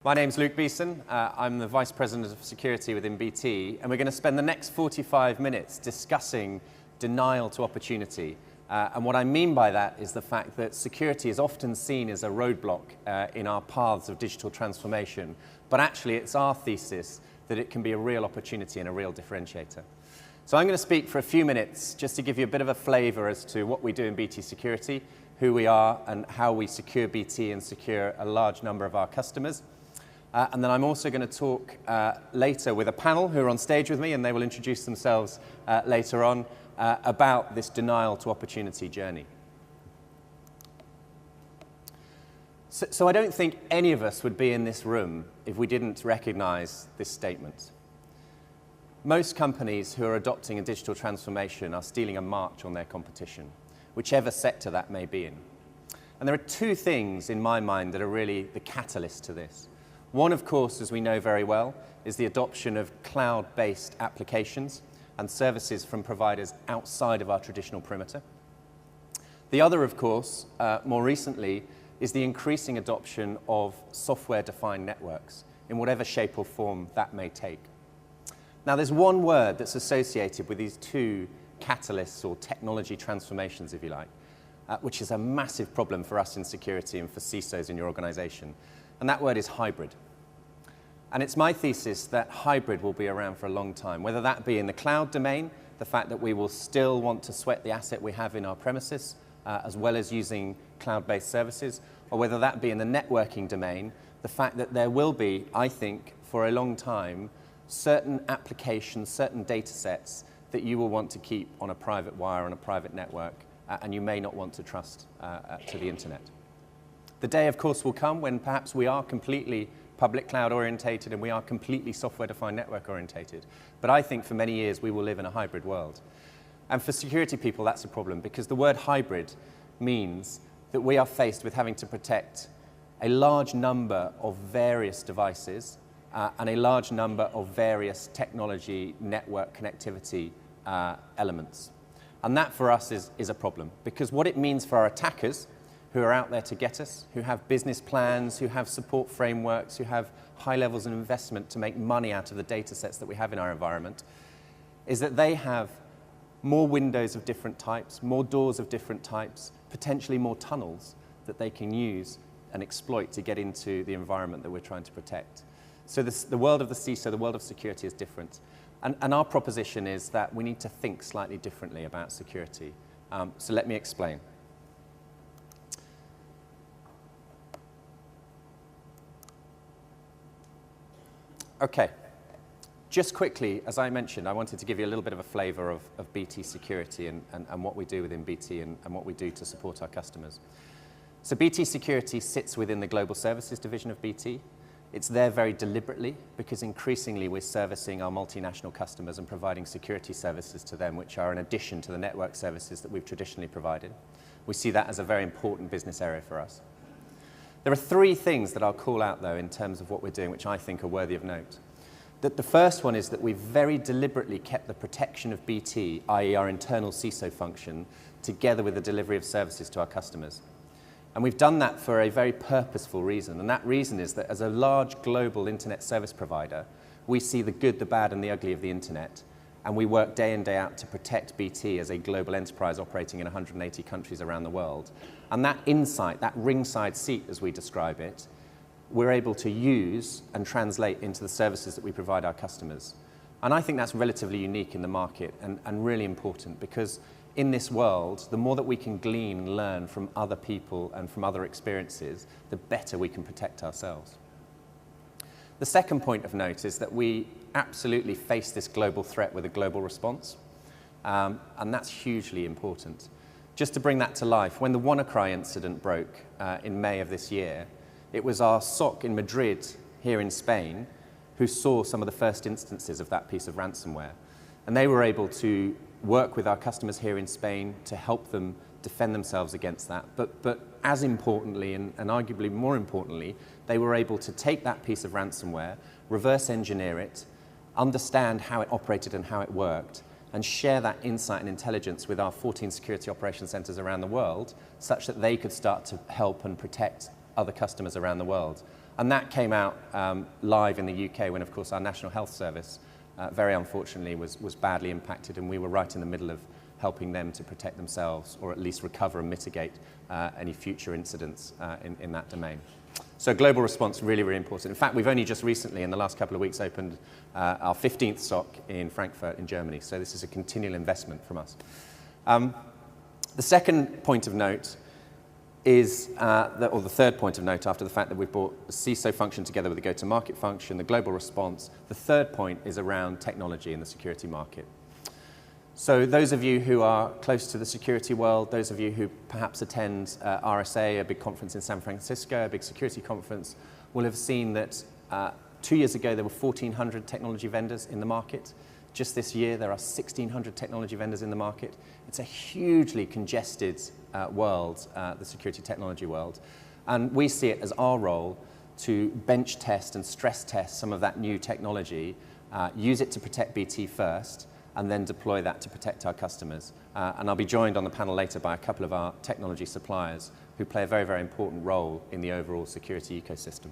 My name's Luke Beeson. I'm the Vice President of Security within BT, and we're going to spend the next 45 minutes discussing denial to opportunity. And what I mean by that is the fact that security is often seen as a roadblock in our paths of digital transformation, but actually it's our thesis that it can be a real opportunity and a real differentiator. So I'm going to speak for a few minutes just to give you a bit of a flavour as to what we do in BT Security, who we are, and how we secure BT and secure a large number of our customers. And then I'm also going to talk later with a panel who are on stage with me, and they will introduce themselves later on about this denial to opportunity journey. So I don't think any of us would be in this room if we didn't recognize this statement. Most companies who are adopting a digital transformation are stealing a march on their competition, whichever sector that may be in. And there are two things in my mind that are really the catalyst to this. One, of course, as we know very well, is the adoption of cloud-based applications and services from providers outside of our traditional perimeter. The other, of course, more recently, is the increasing adoption of software-defined networks in whatever shape or form that may take. Now, there's one word that's associated with these two catalysts or technology transformations, if you like, which is a massive problem for us in security and for CISOs in your organization. And that word is hybrid. And it's my thesis that hybrid will be around for a long time, whether that be in the cloud domain, the fact that we will still want to sweat the asset we have in our premises, as well as using cloud-based services, or whether that be in the networking domain, the fact that there will be, I think, for a long time, certain applications, certain data sets that you will want to keep on a private wire, on a private network, and you may not want to trust to the internet. The day, of course, will come when perhaps we are completely public cloud orientated and we are completely software-defined network orientated. But I think for many years we will live in a hybrid world. And for security people, that's a problem, because the word hybrid means that we are faced with having to protect a large number of various devices and a large number of various technology network connectivity elements. And that for us is a problem, because what it means for our attackers who are out there to get us, who have business plans, who have support frameworks, who have high levels of investment to make money out of the data sets that we have in our environment, is that they have more windows of different types, more doors of different types, potentially more tunnels that they can use and exploit to get into the environment that we're trying to protect. So the world of the CISO, the world of security is different. And our proposition is that we need to think slightly differently about security. So let me explain. Okay, just quickly, as I mentioned, I wanted to give you a little bit of a flavor of BT Security and what we do within BT and what we do to support our customers. So BT Security sits within the Global Services division of BT. It's there very deliberately because increasingly we're servicing our multinational customers and providing security services to them, which are in addition to the network services that we've traditionally provided. We see that as a very important business area for us. There are three things that I'll call out, though, in terms of what we're doing, which I think are worthy of note. The first one is that we've very deliberately kept the protection of BT, i.e. our internal CISO function, together with the delivery of services to our customers. And we've done that for a very purposeful reason, and that reason is that as a large global internet service provider, we see the good, the bad, and the ugly of the internet, and we work day in, day out to protect BT as a global enterprise operating in 180 countries around the world. And that insight, that ringside seat as we describe it, we're able to use and translate into the services that we provide our customers. And I think that's relatively unique in the market and really important, because in this world, the more that we can glean and learn from other people and from other experiences, the better we can protect ourselves. The second point of note is that we absolutely face this global threat with a global response, and that's hugely important. Just to bring that to life, when the WannaCry incident broke in May of this year, it was our SOC in Madrid, here in Spain, who saw some of the first instances of that piece of ransomware. And they were able to work with our customers here in Spain to help them defend themselves against that. But as importantly, and arguably more importantly, they were able to take that piece of ransomware, reverse engineer it, understand how it operated and how it worked, and share that insight and intelligence with our 14 security operations centers around the world, such that they could start to help and protect other customers around the world. And that came out live in the UK when, of course, our National Health Service, very unfortunately, was badly impacted, and we were right in the middle of helping them to protect themselves, or at least recover and mitigate any future incidents in that domain. So global response, really, really important. In fact, we've only just recently, in the last couple of weeks, opened our 15th SOC in Frankfurt in Germany. So this is a continual investment from us. The second point of note is, or the third point of note after the fact that we've brought the CISO function together with the go-to-market function, the global response, the third point is around technology in the security market. So those of you who are close to the security world, those of you who perhaps attend RSA, a big conference in San Francisco, a big security conference, will have seen that 2 years ago there were 1,400 technology vendors in the market. Just this year there are 1,600 technology vendors in the market. It's a hugely congested world, the security technology world. And we see it as our role to bench test and stress test some of that new technology, use it to protect BT first, and then deploy that to protect our customers. And I'll be joined on the panel later by a couple of our technology suppliers who play a very, very important role in the overall security ecosystem.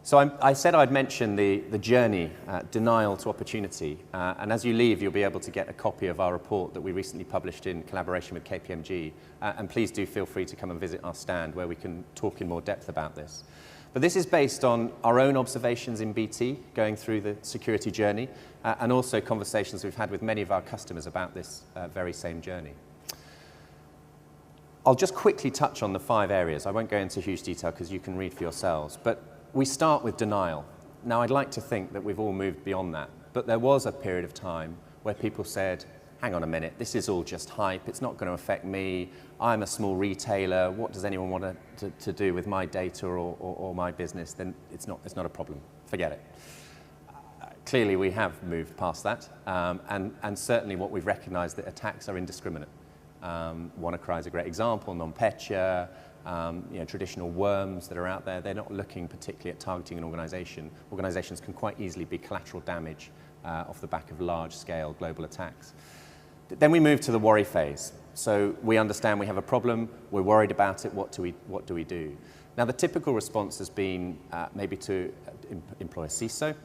So I said I'd mention the journey, denial to opportunity. And as you leave, you'll be able to get a copy of our report that we recently published in collaboration with KPMG. And please do feel free to come and visit our stand where we can talk in more depth about this. But this is based on our own observations in BT, going through the security journey, and also conversations we've had with many of our customers about this very same journey. I'll just quickly touch on the 5 areas. I won't go into huge detail because you can read for yourselves. But we start with denial. Now, I'd like to think that we've all moved beyond that. But there was a period of time where people said, hang on a minute, this is all just hype, it's not going to affect me, I'm a small retailer, what does anyone want to do with my data or my business, then it's not a problem, forget it. Clearly we have moved past that, and certainly what we've recognised that attacks are indiscriminate. WannaCry is a great example, NotPetya, traditional worms that are out there, they're not looking particularly at targeting an organisation. Organisations can quite easily be collateral damage off the back of large-scale global attacks. Then we move to the worry phase. So we understand we have a problem, we're worried about it, what do we do? Now the typical response has been maybe to employ a CISO,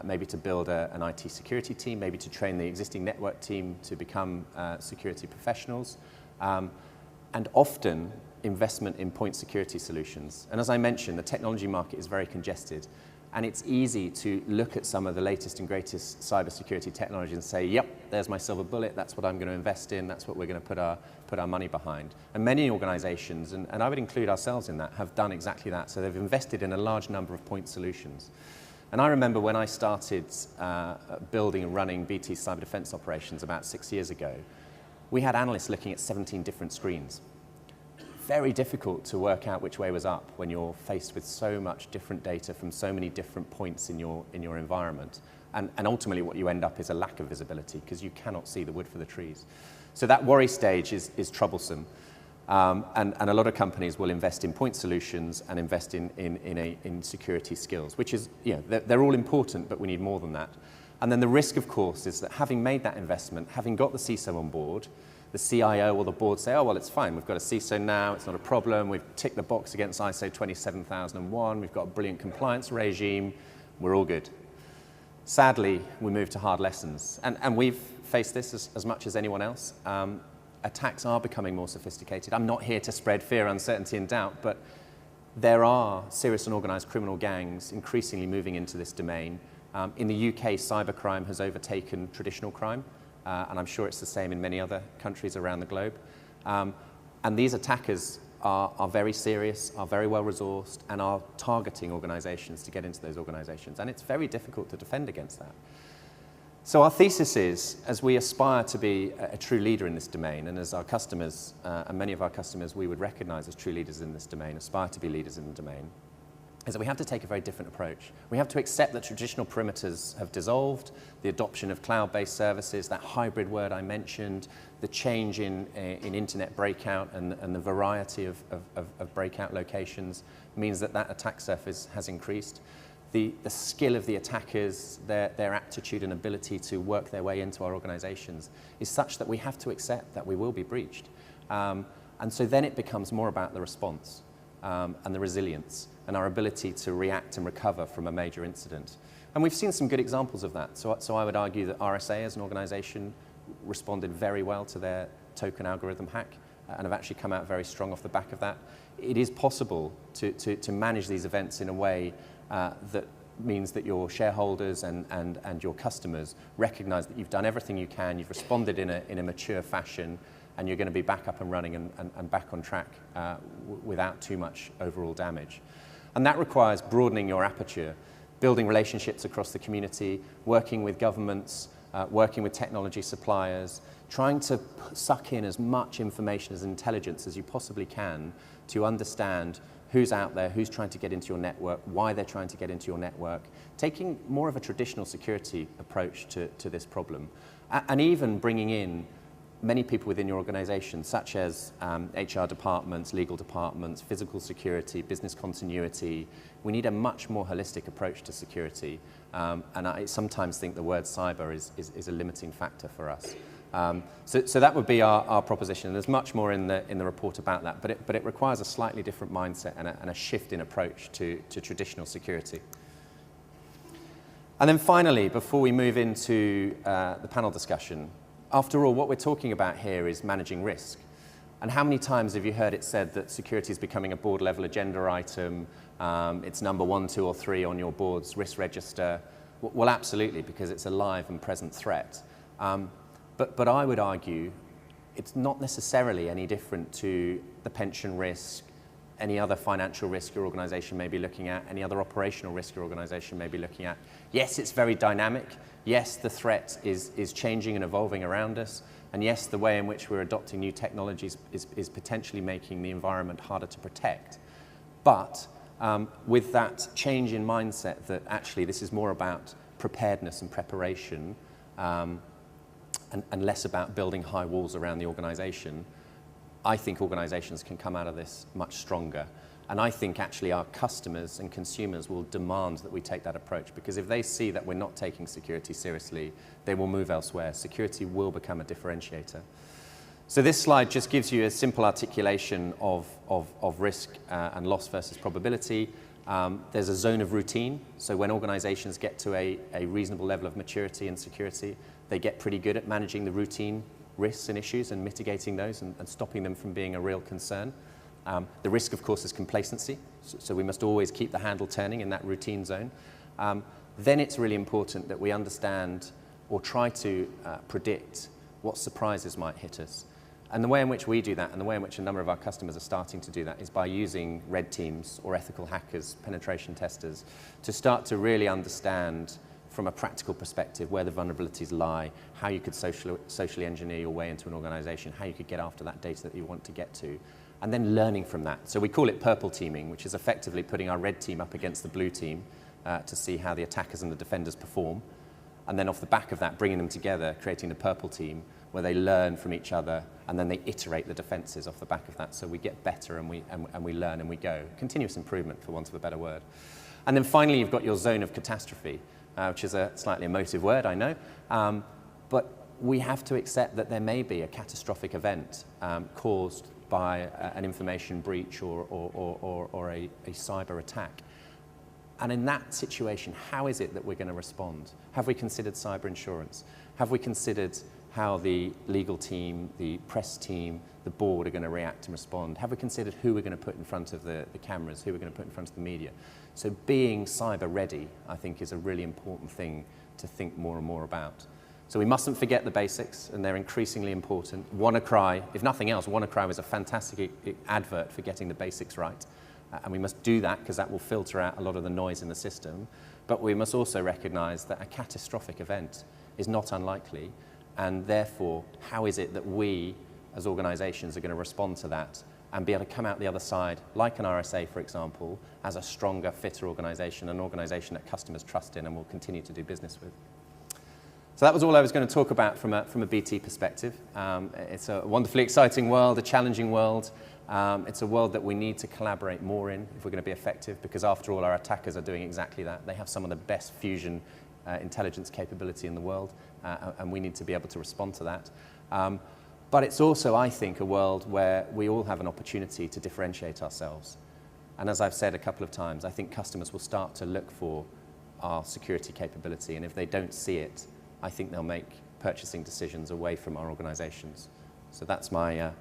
maybe to build an IT security team, maybe to train the existing network team to become security professionals, and often investment in point security solutions. And as I mentioned, the technology market is very congested. And it's easy to look at some of the latest and greatest cybersecurity technology and say, yep, there's my silver bullet, that's what I'm going to invest in, that's what we're going to put our money behind. And many organizations, and I would include ourselves in that, have done exactly that. So they've invested in a large number of point solutions. And I remember when I started building and running BT cyber defense operations about 6 years ago, we had analysts looking at 17 different screens. Very difficult to work out which way was up when you're faced with so much different data from so many different points in your environment. And ultimately what you end up is a lack of visibility because you cannot see the wood for the trees. So that worry stage is troublesome. And a lot of companies will invest in point solutions and invest in security skills, which is, they're all important, but we need more than that. And then the risk, of course, is that having made that investment, having got the CISO on board, the CIO or the board say, oh, well, it's fine. We've got a CISO now. It's not a problem. We've ticked the box against ISO 27001. We've got a brilliant compliance regime. We're all good. Sadly, we move to hard lessons. And we've faced this as much as anyone else. Attacks are becoming more sophisticated. I'm not here to spread fear, uncertainty, and doubt, but there are serious and organised criminal gangs increasingly moving into this domain. In the UK, cybercrime has overtaken traditional crime. And I'm sure it's the same in many other countries around the globe. And these attackers are very serious, are very well resourced, and are targeting organizations to get into those organizations. And it's very difficult to defend against that. So our thesis is, as we aspire to be a true leader in this domain, and as our customers, and many of our customers we would recognize as true leaders in this domain, aspire to be leaders in the domain, is that we have to take a very different approach. We have to accept that traditional perimeters have dissolved, the adoption of cloud-based services, that hybrid word I mentioned, the change in internet breakout and the variety of breakout locations means that attack surface has increased. The skill of the attackers, their aptitude and ability to work their way into our organizations is such that we have to accept that we will be breached. And so then it becomes more about the response and the resilience and our ability to react and recover from a major incident. And we've seen some good examples of that. So I would argue that RSA as an organization responded very well to their token algorithm hack and have actually come out very strong off the back of that. It is possible to manage these events in a way that means that your shareholders and your customers recognize that you've done everything you can, you've responded in a mature fashion, and you're going to be back up and running and back on track without too much overall damage. And that requires broadening your aperture, building relationships across the community, working with governments, working with technology suppliers, trying to suck in as much information as intelligence as you possibly can to understand who's out there, who's trying to get into your network, why they're trying to get into your network, taking more of a traditional security approach to this problem, and even bringing in many people within your organization, such as HR departments, legal departments, physical security, business continuity. We need a much more holistic approach to security. And I sometimes think the word cyber is a limiting factor for us. So that would be our proposition. And there's much more in the report about that, but it requires a slightly different mindset and a shift in approach to traditional security. And then finally, before we move into the panel discussion, after all, what we're talking about here is managing risk. And how many times have you heard it said that security is becoming a board-level agenda item? It's number 1, 2, or 3 on your board's risk register. Well, absolutely, because it's a live and present threat. But I would argue it's not necessarily any different to the pension risk, any other financial risk your organization may be looking at, any other operational risk your organization may be looking at. Yes, it's very dynamic. Yes, the threat is changing and evolving around us. And yes, the way in which we're adopting new technologies is potentially making the environment harder to protect. But with that change in mindset that actually this is more about preparedness and preparation and less about building high walls around the organization, I think organizations can come out of this much stronger. And I think actually our customers and consumers will demand that we take that approach, because if they see that we're not taking security seriously, they will move elsewhere. Security will become a differentiator. So this slide just gives you a simple articulation of risk and loss versus probability. There's a zone of routine. So when organizations get to a reasonable level of maturity and security, they get pretty good at managing the routine risks and issues and mitigating those and stopping them from being a real concern. The risk, of course, is complacency, so we must always keep the handle turning in that routine zone. Then it's really important that we understand or try to predict what surprises might hit us. And the way in which we do that, and the way in which a number of our customers are starting to do that, is by using red teams or ethical hackers, penetration testers, to start to really understand from a practical perspective where the vulnerabilities lie, how you could socially engineer your way into an organization, how you could get after that data that you want to get to, and then learning from that. So we call it purple teaming, which is effectively putting our red team up against the blue team to see how the attackers and the defenders perform. And then off the back of that, bringing them together, creating the purple team, where they learn from each other, and then they iterate the defenses off the back of that. So we get better and we learn and we go. Continuous improvement, for want of a better word. And then finally, you've got your zone of catastrophe, which is a slightly emotive word, I know. But we have to accept that there may be a catastrophic event caused by an information breach or a cyber attack. And in that situation, how is it that we're going to respond? Have we considered cyber insurance? Have we considered how the legal team, the press team, the board are going to react and respond? Have we considered who we're going to put in front of the cameras, who we're going to put in front of the media? So being cyber ready, I think, is a really important thing to think more and more about. So we mustn't forget the basics, and they're increasingly important. WannaCry, if nothing else, WannaCry was a fantastic advert for getting the basics right. And we must do that because that will filter out a lot of the noise in the system. But we must also recognize that a catastrophic event is not unlikely. And therefore, how is it that we, as organizations, are going to respond to that and be able to come out the other side, like an RSA, for example, as a stronger, fitter organization, an organization that customers trust in and will continue to do business with. So that was all I was going to talk about from a BT perspective. It's a wonderfully exciting world, a challenging world. It's a world that we need to collaborate more in if we're going to be effective, because after all, our attackers are doing exactly that. They have some of the best fusion intelligence capability in the world, and we need to be able to respond to that. But it's also, I think, a world where we all have an opportunity to differentiate ourselves. And as I've said a couple of times, I think customers will start to look for our security capability, and if they don't see it, I think they'll make purchasing decisions away from our organizations. So that's my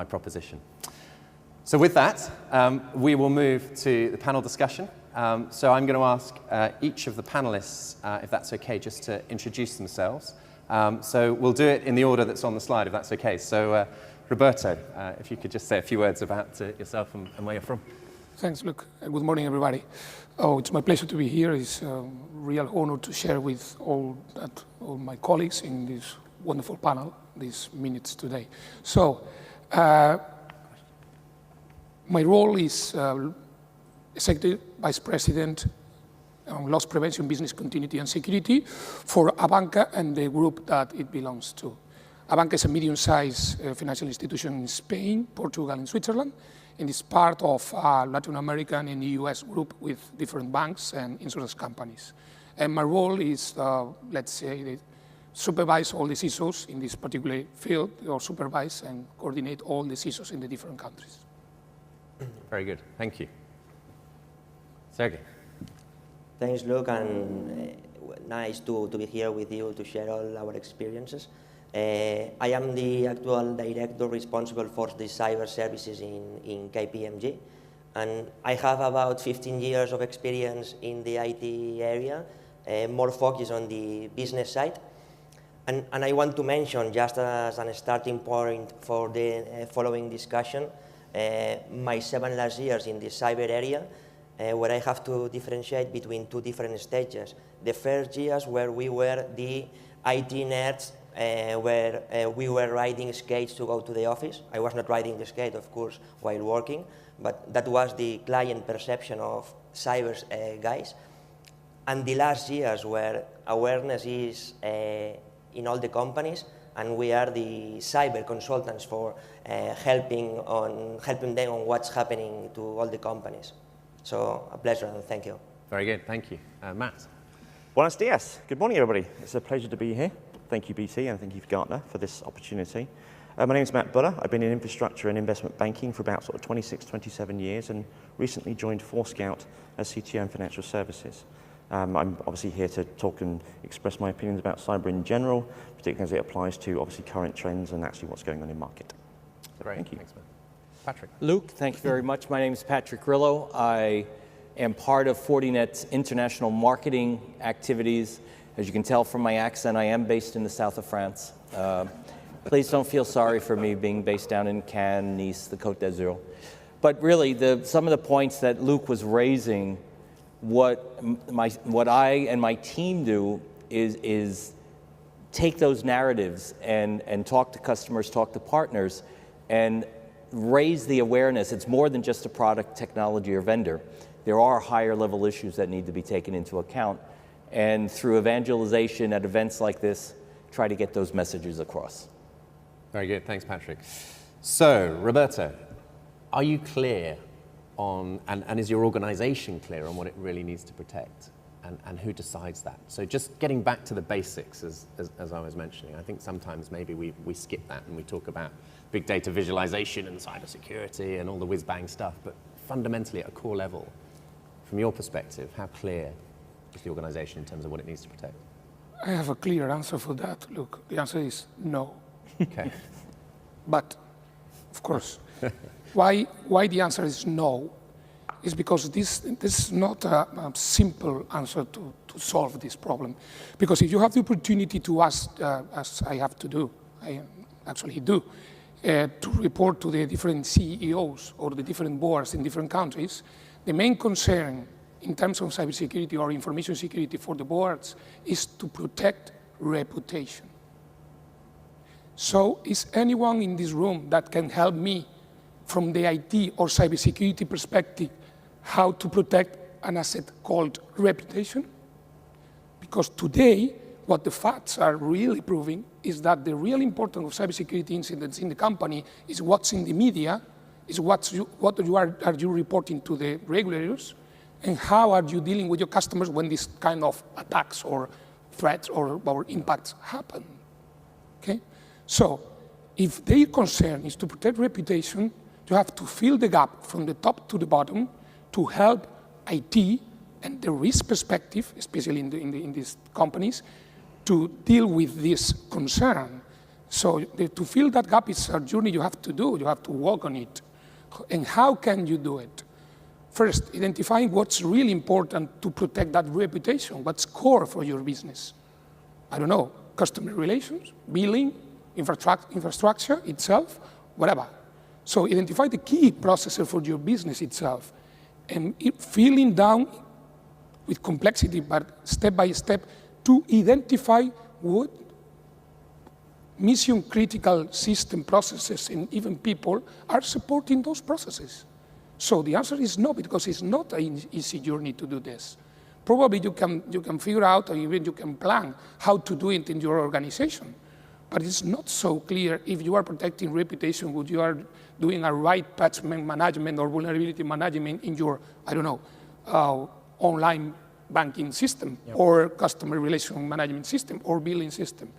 proposition. So with that, we will move to the panel discussion. So I'm going to ask each of the panelists, if that's okay, just to introduce themselves. So we'll do it in the order that's on the slide, if that's okay. So Roberto, if you could just say a few words about yourself and where you're from. Thanks, Luke. Good morning, everybody. Oh, it's my pleasure to be here. It's a real honor to share with all my colleagues in this wonderful panel these minutes today. So, my role is Executive Vice President on Loss Prevention, Business Continuity and Security for Abanca and the group that it belongs to. Abanca is a medium-sized financial institution in Spain, Portugal, and Switzerland, and is part of Latin American and US group with different banks and insurance companies. And my role is, let's say, supervise all the CISOs in this particular field, or supervise and coordinate all the CISOs in the different countries. Very good, thank you. Sergey. Thanks, Luke, and nice to be here with you to share all our experiences. I am the actual director responsible for the cyber services in KPMG, and I have about 15 years of experience in the IT area, more focused on the business side. And I want to mention, just as a starting point for the following discussion, my 7 last years in the cyber area, where I have to differentiate between 2 different stages. The first years where we were the IT nerds, where we were riding skates to go to the office. I was not riding the skate, of course, while working, but that was the client perception of cyber guys. And the last years where awareness is in all the companies, and we are the cyber consultants for helping them on what's happening to all the companies. So a pleasure, and thank you. Very good, thank you. Matt. Buenos dias. Good morning, everybody. It's a pleasure to be here. Thank you, BT, and thank you, Gartner, for this opportunity. My name is Matt Buller. I've been in infrastructure and investment banking for about 26, 27 years, and recently joined ForeScout as CTO in financial services. I'm obviously here to talk and express my opinions about cyber in general, particularly as it applies to obviously current trends and actually what's going on in market. So Great, thank you. Thanks, man. Patrick. Luke, thank you very much. My name is Patrick Grillo. I am part of Fortinet's international marketing activities. As you can tell from my accent, I am based in the south of France. Please don't feel sorry for me being based down in Cannes, Nice, the Côte d'Azur. But really, some of the points that Luke was raising, what I and my team do is take those narratives and talk to customers, talk to partners, and raise the awareness. It's more than just a product, technology, or vendor. There are higher level issues that need to be taken into account. And through evangelization at events like this, try to get those messages across. Very good, thanks, Patrick. So, Roberto, are you clear on, and is your organization clear on what it really needs to protect? And who decides that? So just getting back to the basics, as I was mentioning, I think sometimes maybe we skip that and we talk about big data visualization and cybersecurity and all the whiz-bang stuff, but fundamentally at a core level, from your perspective, how clear is the organization in terms of what it needs to protect? I have a clear answer for that, Luke. The answer is no. Okay. But, of course, why the answer is no is because this is not a simple answer to solve this problem. Because if you have the opportunity to ask, as I have to do, I actually do, to report to the different CEOs or the different boards in different countries, the main concern in terms of cybersecurity or information security for the boards is to protect reputation. So is anyone in this room that can help me from the IT or cybersecurity perspective how to protect an asset called reputation? Because today, what the facts are really proving is that the real importance of cybersecurity incidents in the company is what's in the media, is what are you reporting to the regulators, and how are you dealing with your customers when these kind of attacks or threats or impacts happen, okay? So if their concern is to protect reputation, you have to fill the gap from the top to the bottom to help IT and the risk perspective, especially in these companies, to deal with this concern. So to fill that gap is a journey you have to do. You have to work on it. And how can you do it? First, identifying what's really important to protect that reputation, what's core for your business. I don't know, customer relations, billing, infrastructure itself, whatever. So identify the key processor for your business itself, and filling down with complexity, but step by step, to identify what mission-critical system processes and even people are supporting those processes. So the answer is no, because it's not an easy journey to do this. Probably you can figure out, or even you can plan how to do it in your organization. But it's not so clear if you are protecting reputation, would you are doing a right patch management or vulnerability management in your, I don't know, online banking system, or customer relation management system, or billing system.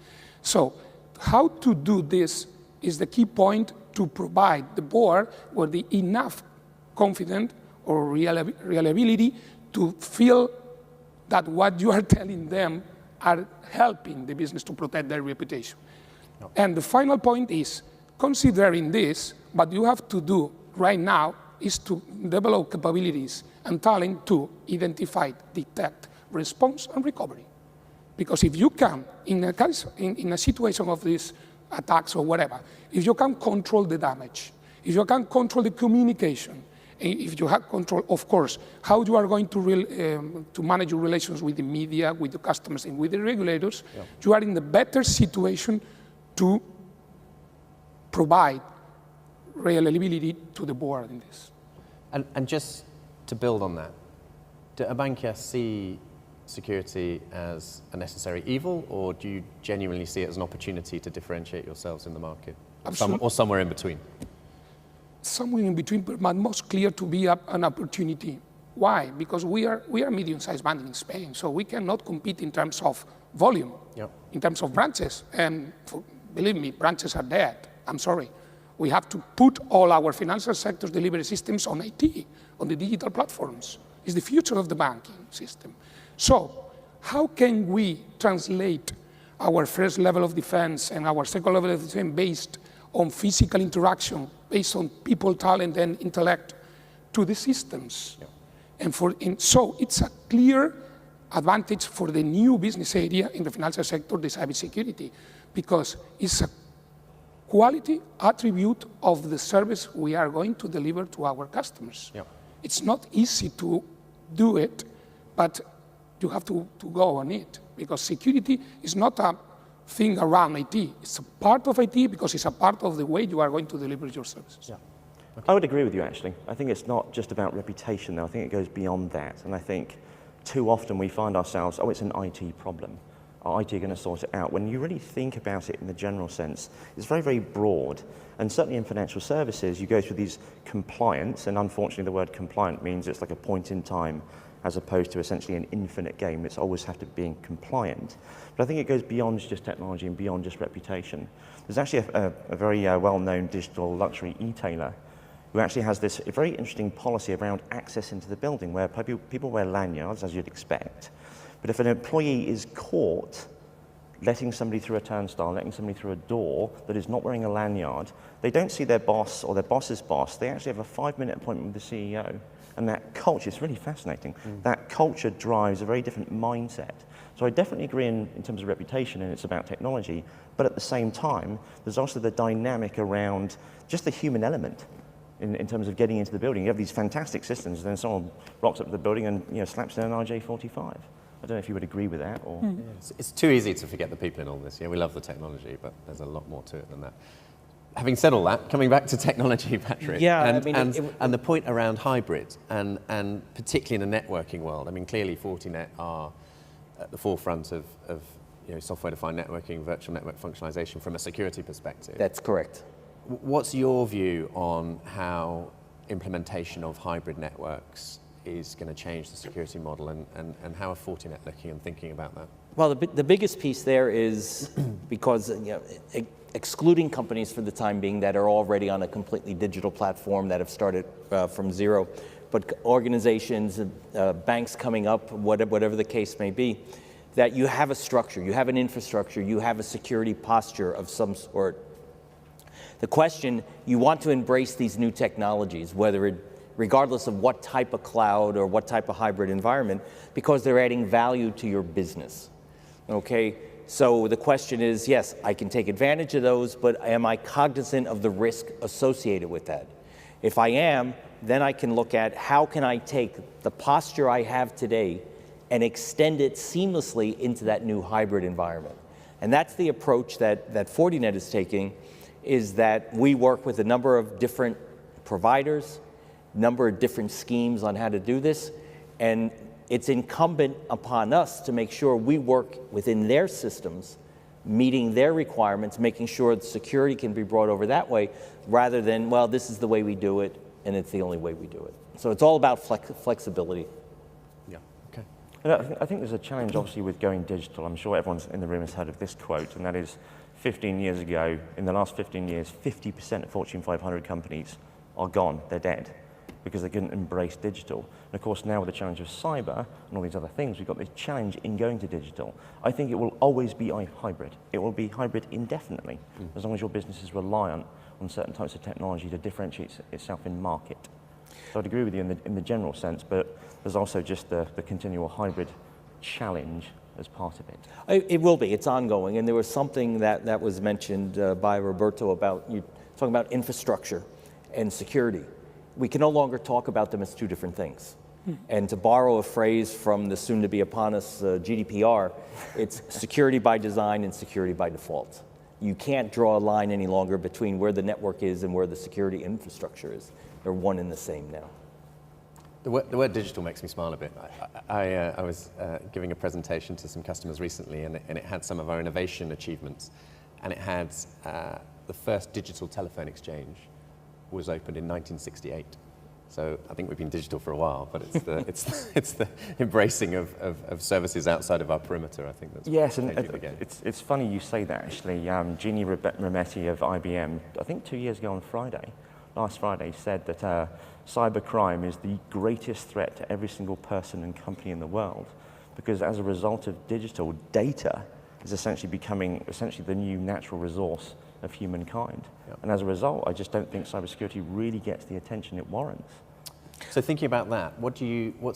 So how to do this is the key point to provide the board with the enough confidence or reliability to feel that what you are telling them are helping the business to protect their reputation. And the final point is, considering this, what you have to do right now is to develop capabilities and talent to identify, detect, response, and recovery. Because if you can, in a situation of these attacks or whatever, if you can control the damage, if you can control the communication, if you have control, of course, how you are going to manage your relations with the media, with the customers, and with the regulators, you are in the better situation to provide reliability to the board in this. And just to build on that, do Abanca see security as a necessary evil, or do you genuinely see it as an opportunity to differentiate yourselves in the market? Or somewhere in between? Somewhere in between, but most clear to be an opportunity. Why? Because we are a medium-sized bank in Spain, so we cannot compete in terms of volume, in terms of branches. And believe me, branches are dead. I'm sorry. We have to put all our financial sector's delivery systems on IT, on the digital platforms. It's the future of the banking system. So how can we translate our first level of defense and our second level of defense based on physical interaction, based on people, talent, and intellect to the systems? And so it's a clear advantage for the new business area in the financial sector, the cybersecurity, because it's a quality attribute of the service we are going to deliver to our customers. It's not easy to do it, but you have to go on it, because security is not a thing around IT. It's a part of IT because it's a part of the way you are going to deliver your services. I would agree with you, actually. I think it's not just about reputation, though. I think it goes beyond that. And I think too often we find ourselves, oh, it's an IT problem. Are IT going to sort it out? When you really think about it in the general sense, it's very, very broad. And certainly in financial services, you go through these compliance, and unfortunately the word compliant means it's like a point in time as opposed to essentially an infinite game. It's always have to be compliant. But I think it goes beyond just technology and beyond just reputation. There's actually a very well-known digital luxury e-tailer who actually has this very interesting policy around access into the building, where people wear lanyards, as you'd expect. But if an employee is caught letting somebody through a turnstile, letting somebody through a door that is not wearing a lanyard, they don't see their boss or their boss's boss. They actually have a 5-minute appointment with the CEO. And that culture, it's really fascinating. That culture drives a very different mindset. So I definitely agree in terms of reputation, and it's about technology. But at the same time, there's also the dynamic around just the human element in terms of getting into the building. You have these fantastic systems, and then someone rocks up to the building and slaps in an RJ45. I don't know if you would agree with that. Or It's too easy to forget the people in all this. We love the technology, but there's a lot more to it than that. Having said all that, coming back to technology, Patrick, and the point around hybrid, and particularly in the networking world, I mean, clearly Fortinet are at the forefront of software-defined networking, virtual network functionalization from a security perspective. That's correct. What's your view on how implementation of hybrid networks is going to change the security model, and how are Fortinet looking and thinking about that? Well, the biggest piece there is because excluding companies for the time being that are already on a completely digital platform that have started from zero, but organizations, banks coming up, whatever the case may be, that you have a structure, you have an infrastructure, you have a security posture of some sort. The question, you want to embrace these new technologies, regardless of what type of cloud or what type of hybrid environment, because they're adding value to your business, okay? So the question is, yes, I can take advantage of those, but am I cognizant of the risk associated with that? If I am, then I can look at how can I take the posture I have today and extend it seamlessly into that new hybrid environment. And that's the approach that Fortinet is taking, is that we work with a number of different providers, number of different schemes on how to do this, and it's incumbent upon us to make sure we work within their systems, meeting their requirements, making sure the security can be brought over that way, rather than, well, this is the way we do it, and it's the only way we do it. So it's all about flexibility. Yeah, okay. And I think there's a challenge, obviously, with going digital. I'm sure everyone's in the room has heard of this quote, and that is 15 years ago, in the last 15 years, 50% of Fortune 500 companies are gone, they're dead, because they couldn't embrace digital. And of course, now with the challenge of cyber and all these other things, we've got this challenge in going to digital. I think it will always be hybrid. It will be hybrid indefinitely, as long as your business is reliant on certain types of technology to differentiate itself in market. So I'd agree with you in the general sense, but there's also just the continual hybrid challenge as part of it. It will be, it's ongoing, and there was something that was mentioned by Roberto about, you talking about infrastructure and security. We can no longer talk about them as two different things. And to borrow a phrase from the soon-to-be-upon-us GDPR, it's security by design and security by default. You can't draw a line any longer between where the network is and where the security infrastructure is. They're one and the same now. The word digital makes me smile a bit. I was giving a presentation to some customers recently, and it had some of our innovation achievements. And it had the first digital telephone exchange was opened in 1968. So I think we've been digital for a while, but it's the embracing of services outside of our perimeter, I think that's yes, and again. It's funny you say that, actually. Jeannie Rometty of IBM, I think 2 years ago on Friday, last Friday, said that cybercrime is the greatest threat to every single person and company in the world, because as a result of digital, data is essentially becoming the new natural resource of humankind. Yep. And as a result, I just don't think cybersecurity really gets the attention it warrants. So thinking about that, what's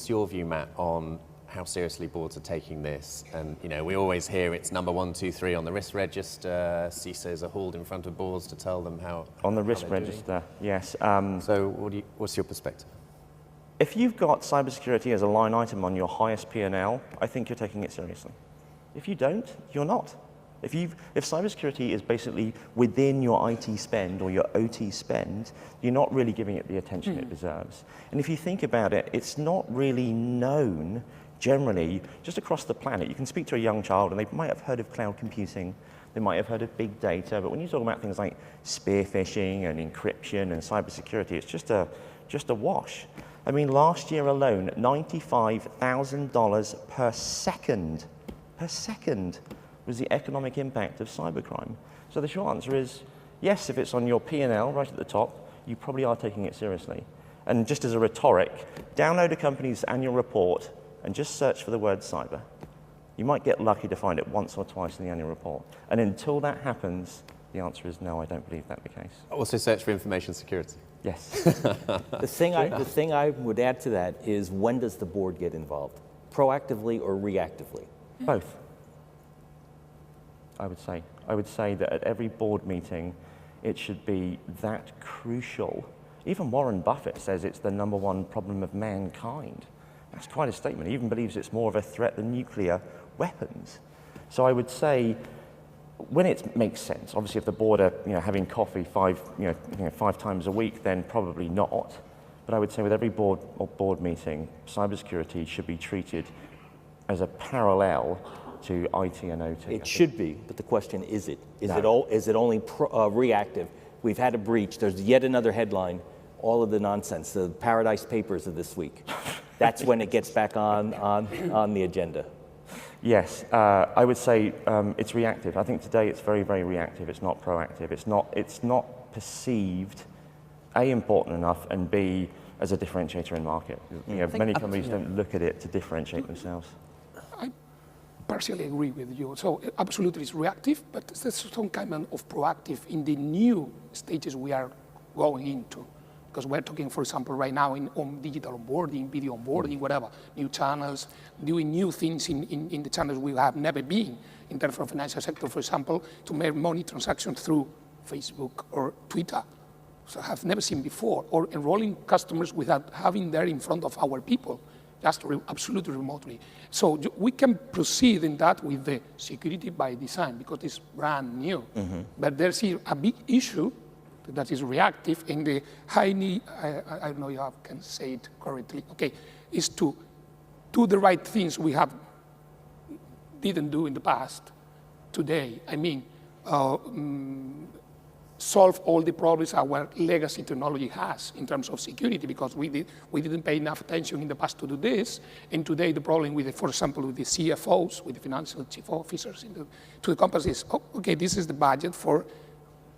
your view, Matt, on how seriously boards are taking this? And we always hear it's number 1, 2, 3 on the risk register. CISOs are hauled in front of boards to tell them how. On the risk register, yes. So what's your perspective? If you've got cybersecurity as a line item on your highest P&L, I think you're taking it seriously. If you don't, you're not. If cybersecurity is basically within your IT spend or your OT spend, you're not really giving it the attention it deserves. And if you think about it, it's not really known generally just across the planet. You can speak to a young child and they might have heard of cloud computing, they might have heard of big data, but when you talk about things like spear phishing and encryption and cybersecurity, it's just a wash. I mean, last year alone, $95,000 per second was the economic impact of cybercrime. So the short answer is, yes, if it's on your P&L right at the top, you probably are taking it seriously. And just as a rhetoric, download a company's annual report and just search for the word cyber. You might get lucky to find it once or twice in the annual report. And until that happens, the answer is no, I don't believe that's the case. Also search for information security. Yes. The thing I would add to that is, when does the board get involved? Proactively or reactively? Both. I would say that at every board meeting, it should be that crucial. Even Warren Buffett says it's the #1 problem of mankind. That's quite a statement. He even believes it's more of a threat than nuclear weapons. So I would say, when it makes sense, obviously if the board are having coffee 5 times a week, then probably not. But I would say with every board meeting, cybersecurity should be treated as a parallel to IT and OT. It should be, but the question is it? Is it only reactive? We've had a breach. There's yet another headline. All of the nonsense, the Paradise Papers of this week. That's when it gets back on the agenda. Yes, I would say it's reactive. I think today it's very, very reactive. It's not proactive. It's not perceived, A, important enough, and B, as a differentiator in market. You know, many companies don't look at it to differentiate themselves. I partially agree with you. So absolutely it's reactive, but there's some kind of proactive in the new stages we are going into. Because we're talking, for example, right now on digital onboarding, video onboarding, whatever, new channels, doing new things in the channels we have never been in terms of financial sector, for example, to make money transactions through Facebook or Twitter. So have never seen before, or enrolling customers without having there in front of our people, just absolutely remotely. So we can proceed in that with the security by design because it's brand new. But there's here a big issue that is reactive in the highly, I don't know if I can say it correctly, okay, is to do the right things we didn't do in the past today. I mean, solve all the problems our legacy technology has in terms of security because we didn't pay enough attention in the past to do this. And today the problem with, for example, with the CFOs, with the financial chief officers to the companies is, oh, okay, this is the budget for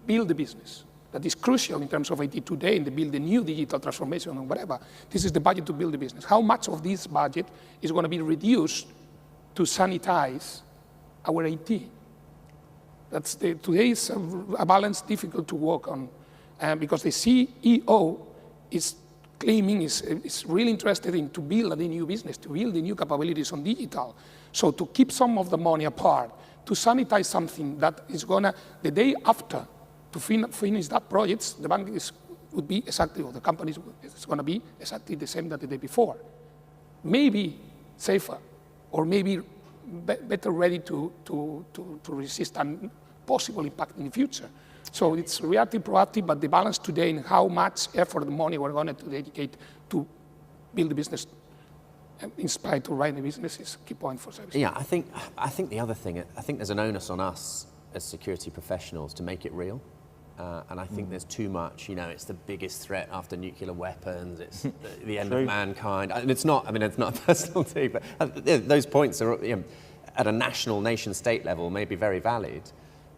build the business. That is crucial in terms of IT today and to build a new digital transformation and whatever. This is the budget to build the business. How much of this budget is going to be reduced to sanitize our IT? Today is a balance difficult to work on because the CEO is claiming is really interested in to build a new business, to build the new capabilities on digital. So to keep some of the money apart, to sanitize something that is going to, the day after, to finish that project, the bank would be exactly, or the company is going to be exactly the same that the day before. Maybe safer, or maybe better ready to resist a possible impact in the future. So it's reactive, proactive, but the balance today in how much effort and money we're going to dedicate to build the business in spite of running the business is a key point for service. Yeah, I think the other thing, I think there's an onus on us as security professionals to make it real. And I think there's too much, you know, it's the biggest threat after nuclear weapons, it's the end of mankind. And it's not, I mean, it's not a personal thing, but those points are, you know, at a national nation-state level may be very valid,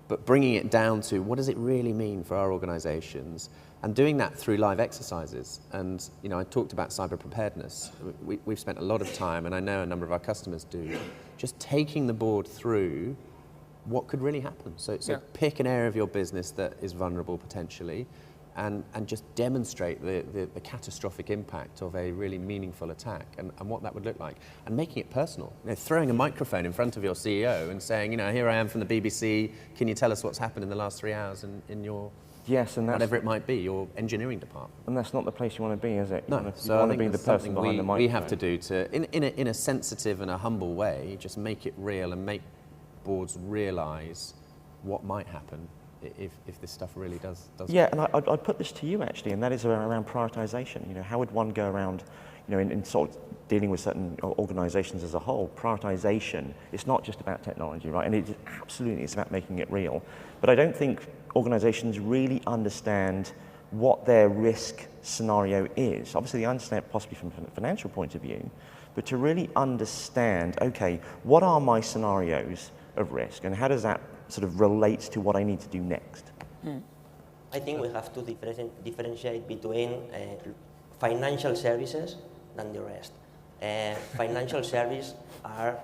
but bringing it down to what does it really mean for our organizations and doing that through live exercises. And, you know, I talked about cyber preparedness. We've spent a lot of time, and I know a number of our customers do, just taking the board through what could really happen. So pick an area of your business that is vulnerable potentially and just demonstrate the catastrophic impact of a really meaningful attack and what that would look like. And making it personal. You know, throwing a microphone in front of your CEO and saying, you know, here I am from the BBC, can you tell us what's happened in the last 3 hours in your, and whatever it might be, your engineering department. And that's not the place you want to be, is it? No, you want to be the person behind the microphone. We have to do to, in a sensitive and a humble way, just make it real and make boards realise what might happen if this stuff really does. Yeah, and I'd put this to you actually, and that is around prioritisation. You know, how would one go around, you know, in sort of dealing with certain organisations as a whole? Prioritisation. It's not just about technology, right? And it absolutely is about making it real. But I don't think organisations really understand what their risk scenario is. Obviously, they understand it possibly from a financial point of view, but to really understand, okay, what are my scenarios of risk, and how does that sort of relate to what I need to do next? I think we have to differentiate between financial services than the rest. Financial services are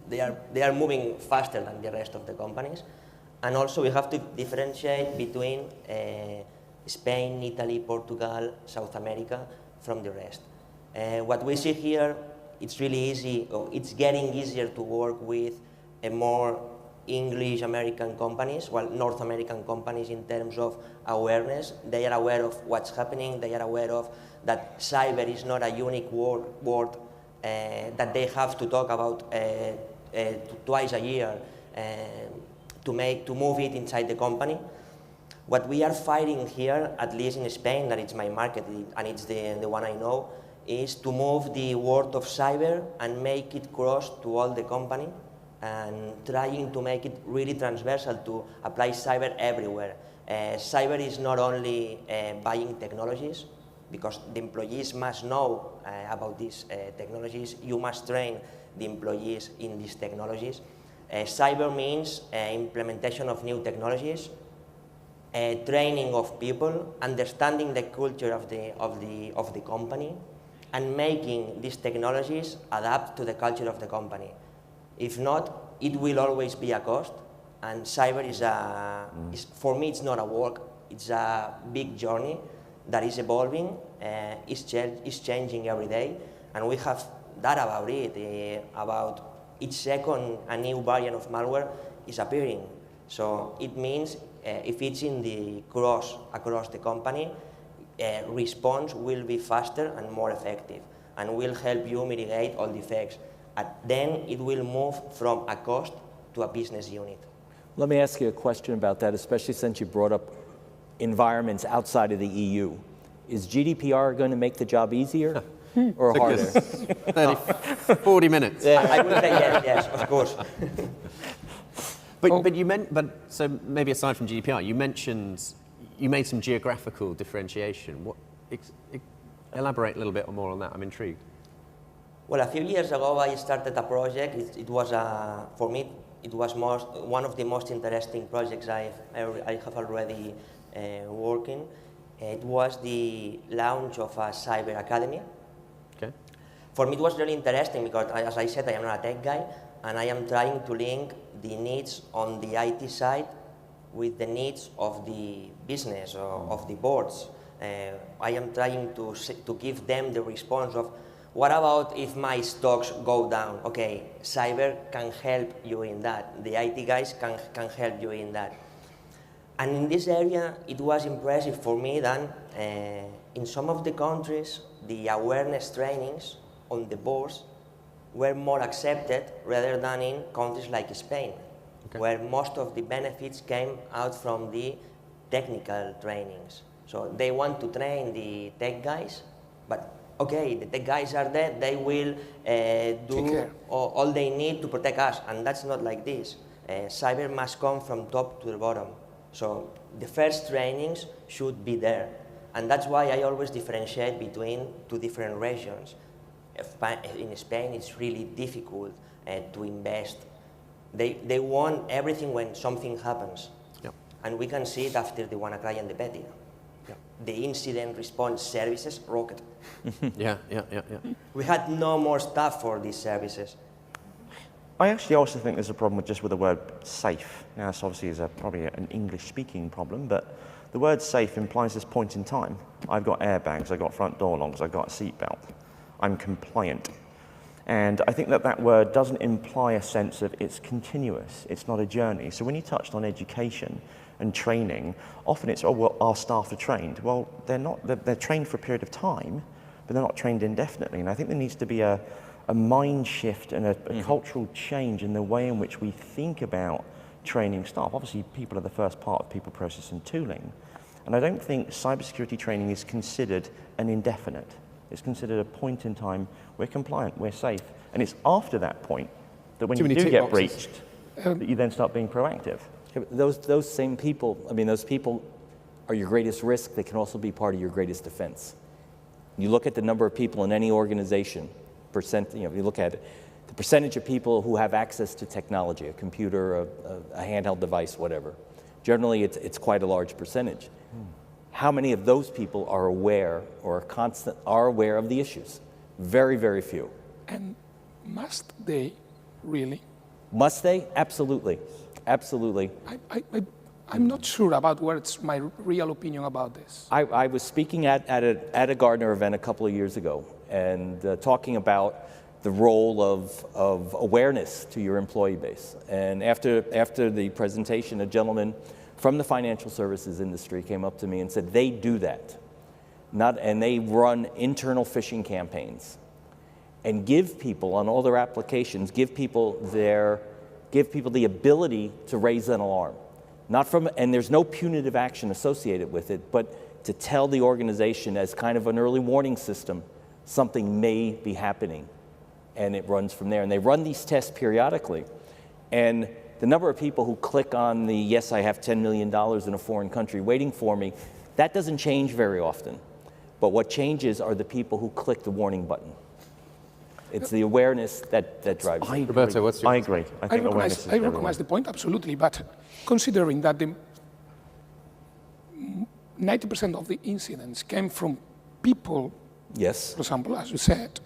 they are moving faster than the rest of the companies, and also we have to differentiate between Spain, Italy, Portugal, South America from the rest. What we see here, it's really easy, or it's getting easier to work with more English American companies, while North American companies in terms of awareness. They are aware of what's happening, they are aware of that cyber is not a unique word that they have to talk about twice a year to move it inside the company. What we are fighting here, at least in Spain, that it's my market and it's the one I know, is to move the word of cyber and make it cross to all the company and trying to make it really transversal to apply cyber everywhere. Cyber is not only buying technologies, because the employees must know about these technologies. You must train the employees in these technologies. Cyber means implementation of new technologies, training of people, understanding the culture of the company, and making these technologies adapt to the culture of the company. If not, it will always be a cost, and cyber is for me, it's not a work, it's a big journey that is evolving, is changing every day, and we have data about it, about each second a new variant of malware is appearing. So it means if it's in the across the company, response will be faster and more effective, and will help you mitigate all the effects. And then it will move from a cost to a business unit. Let me ask you a question about that, especially since you brought up environments outside of the EU. Is GDPR going to make the job easier or harder? 40 minutes. I would say yes, of course. But so maybe aside from GDPR, you made some geographical differentiation. Elaborate a little bit more on that. I'm intrigued. Well, a few years ago, I started a project. It was for me, it was one of the most interesting projects I have already working. It was the launch of a cyber academy. Okay. For me, it was really interesting because, as I said, I am not a tech guy, and I am trying to link the needs on the IT side with the needs of the business or of the boards. I am trying to give them the response of, what about if my stocks go down? Okay, cyber can help you in that. The IT guys can help you in that. And in this area, it was impressive for me that in some of the countries, the awareness trainings on the boards were more accepted rather than in countries like Spain, where most of the benefits came out from the technical trainings. So they want to train the tech guys, but okay, the tech guys are there, they will do all they need to protect us, and that's not like this. Cyber must come from top to the bottom. So the first trainings should be there, and that's why I always differentiate between two different regions. In Spain, it's really difficult to invest. They want everything when something happens, and we can see it after the WannaCry and the Petya. The incident response services rocket. Yeah. We had no more staff for these services. I actually also think there's a problem with the word safe. Now, this obviously is probably an English-speaking problem, but the word safe implies this point in time. I've got airbags, I've got front door locks, I've got a seatbelt. I'm compliant. And I think that word doesn't imply a sense of it's continuous, it's not a journey. So when you touched on education and training, often it's, oh, well, our staff are trained. Well, they're not, they're trained for a period of time, but they're not trained indefinitely. And I think there needs to be a mind shift and a cultural change in the way in which we think about training staff. Obviously, people are the first part of people, process, and tooling. And I don't think cybersecurity training is considered an indefinite. It's considered a point in time, we're compliant, we're safe. And it's after that point that when you do get breached, that you then start being proactive. Yeah, those same people, I mean, those people are your greatest risk. They can also be part of your greatest defense. You look at the number of people in any organization, you look at it, the percentage of people who have access to technology, a computer, a handheld device, whatever. Generally, it's quite a large percentage. How many of those people are aware or are aware of the issues? Very, very few. And must they really? Must they? Absolutely. Absolutely. I'm not sure about what's my real opinion about this. I was speaking at a Gartner event a couple of years ago and talking about the role of awareness to your employee base. And after the presentation, a gentleman from the financial services industry came up to me and said they do that. And they run internal phishing campaigns and give people on all their applications, give people the ability to raise an alarm. And there's no punitive action associated with it, but to tell the organization as kind of an early warning system, something may be happening. And it runs from there. And they run these tests periodically. And the number of people who click on the, yes, I have $10 million in a foreign country waiting for me, that doesn't change very often. But what changes are the people who click the warning button. It's the awareness that drives it. Roberto, what's your... I agree. I think awareness is I very recognize the point, absolutely, but considering that the 90% of the incidents came from people, Yes. for example, as you said,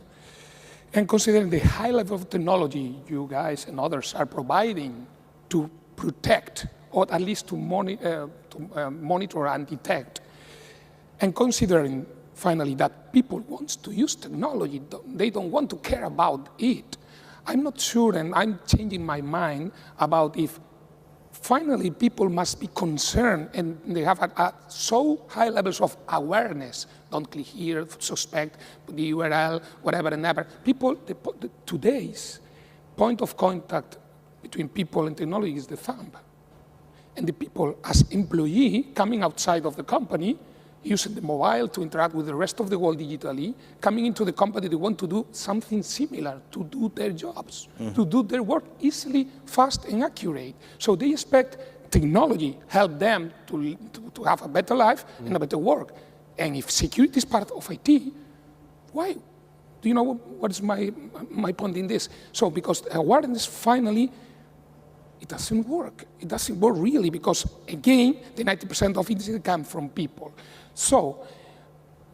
and considering the high level of technology you guys and others are providing to protect, or at least to monitor and detect, and considering finally that people want to use technology, they don't want to care about it. I'm not sure, and I'm changing my mind about if finally people must be concerned and they have so high levels of awareness. Don't click here, suspect the URL, whatever and ever. People, today's point of contact between people and technology is the thumb. And the people as employee coming outside of the company, using the mobile to interact with the rest of the world digitally, coming into the company, they want to do something similar, to do their jobs, to do their work easily, fast, and accurate. So they expect technology help them to have a better life and a better work. And if security is part of IT, why? Do you know what is my point in this? So because awareness finally, it doesn't work. It doesn't work really because, again, the 90% of it comes from people. So,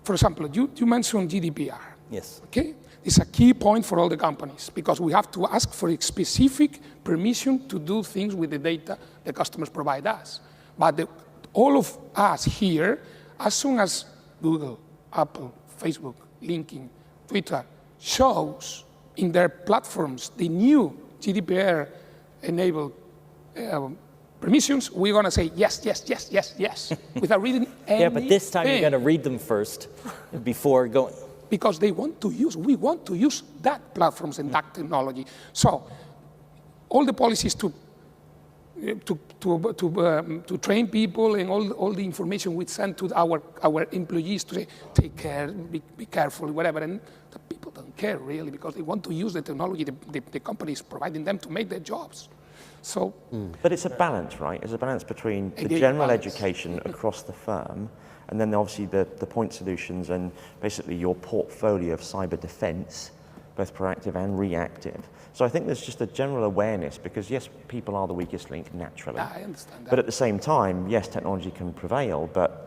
for example, you mentioned GDPR. Yes. Okay? It's a key point for all the companies because we have to ask for a specific permission to do things with the data the customers provide us. But all of us here, as soon as Google, Apple, Facebook, LinkedIn, Twitter shows in their platforms the new GDPR-enabled permissions, we're going to say yes, yes, yes, yes, yes, without reading anything. Yeah, but this time you got to read them first before going. Because we want to use that platforms and that technology. So all the policies to train people and all the information we send to our employees to say, take care, be careful, whatever. And the people don't care really because they want to use the technology the company is providing them to make their jobs. So, But it's a balance, right? It's a balance between the general education across the firm and then obviously the point solutions and basically your portfolio of cyber defense, both proactive and reactive. So I think there's just a general awareness because yes, people are the weakest link naturally. I understand that. But at the same time, yes, technology can prevail, but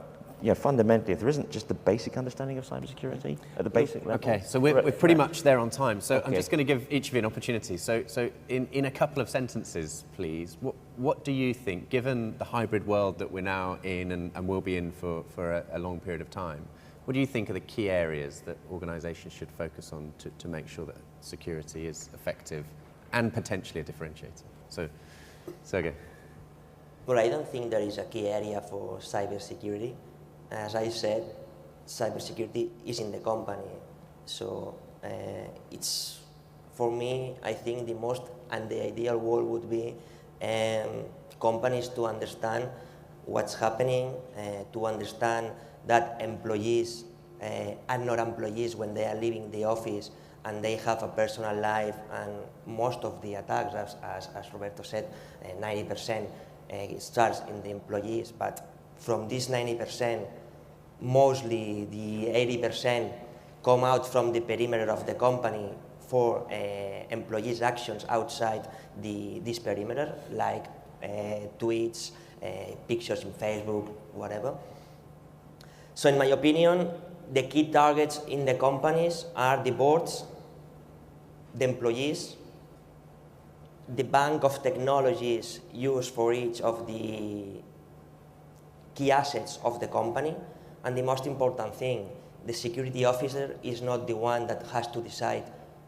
fundamentally, if there isn't just the basic understanding of cybersecurity at the basic level. Okay, so we're pretty much there on time. So I'm just going to give each of you an opportunity. So in a couple of sentences, please, what do you think, given the hybrid world that we're now in and will be in for a long period of time, what do you think are the key areas that organizations should focus on to make sure that security is effective and potentially a differentiator? So, Sergey. Well, I don't think there is a key area for cybersecurity. As I said, cybersecurity is in the company. So it's, for me, I think the most and the ideal world would be companies to understand what's happening, to understand that employees are not employees when they are leaving the office and they have a personal life, and most of the attacks, as Roberto said, 90% starts in the employees, but from this 90%, mostly the 80% come out from the perimeter of the company for employees' actions outside this perimeter, like tweets, pictures in Facebook, whatever. So in my opinion, the key targets in the companies are the boards, the employees, the bank of technologies used for each of the key assets of the company, and the most important thing, the security officer is not the one that has to decide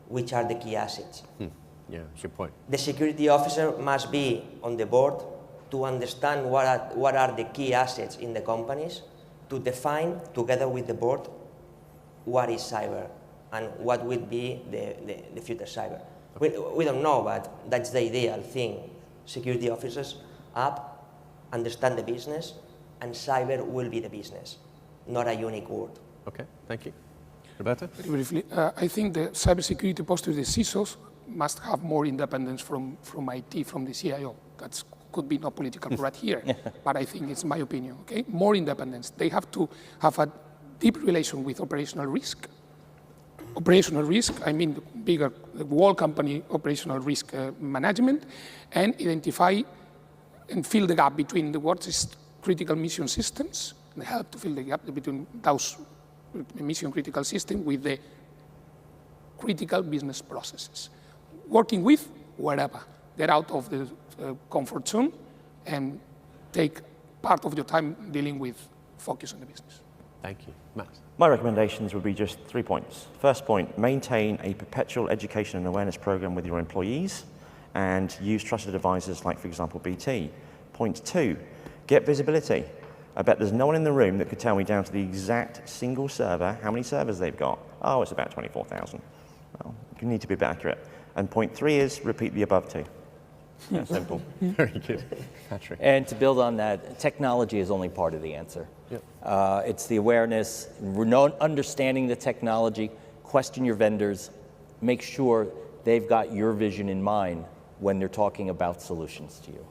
which are the key assets. Yeah, that's your point. The security officer must be on the board to understand what are the key assets in the companies, to define together with the board what is cyber and what will be the future cyber. We don't know, but that's the ideal thing. Security officers up, understand the business, and cyber will be the business, not a unique word. Okay, thank you. Roberto? Very briefly, I think the cybersecurity posture, the CISOs must have more independence from IT, from the CIO. That could be not political right here, but I think it's my opinion, okay? More independence. They have to have a deep relation with operational risk. Operational risk, I mean bigger whole company operational risk management, and identify and fill the gap between what is critical mission systems, and help to fill the gap between those mission critical systems with the critical business processes. Working with wherever. Get out of the comfort zone and take part of your time dealing with focus on the business. Thank you. Matt? My recommendations would be just 3 points. First point, maintain a perpetual education and awareness program with your employees and use trusted advisors like, for example, BT. Point 2, get visibility. I bet there's no one in the room that could tell me down to the exact single server how many servers they've got. Oh, it's about 24,000. Well, you need to be a bit accurate. And point 3 is repeat the above 2. Yeah, simple. Very good. Patrick? And to build on that, technology is only part of the answer. Yep. It's the awareness, understanding the technology, question your vendors, make sure they've got your vision in mind when they're talking about solutions to you.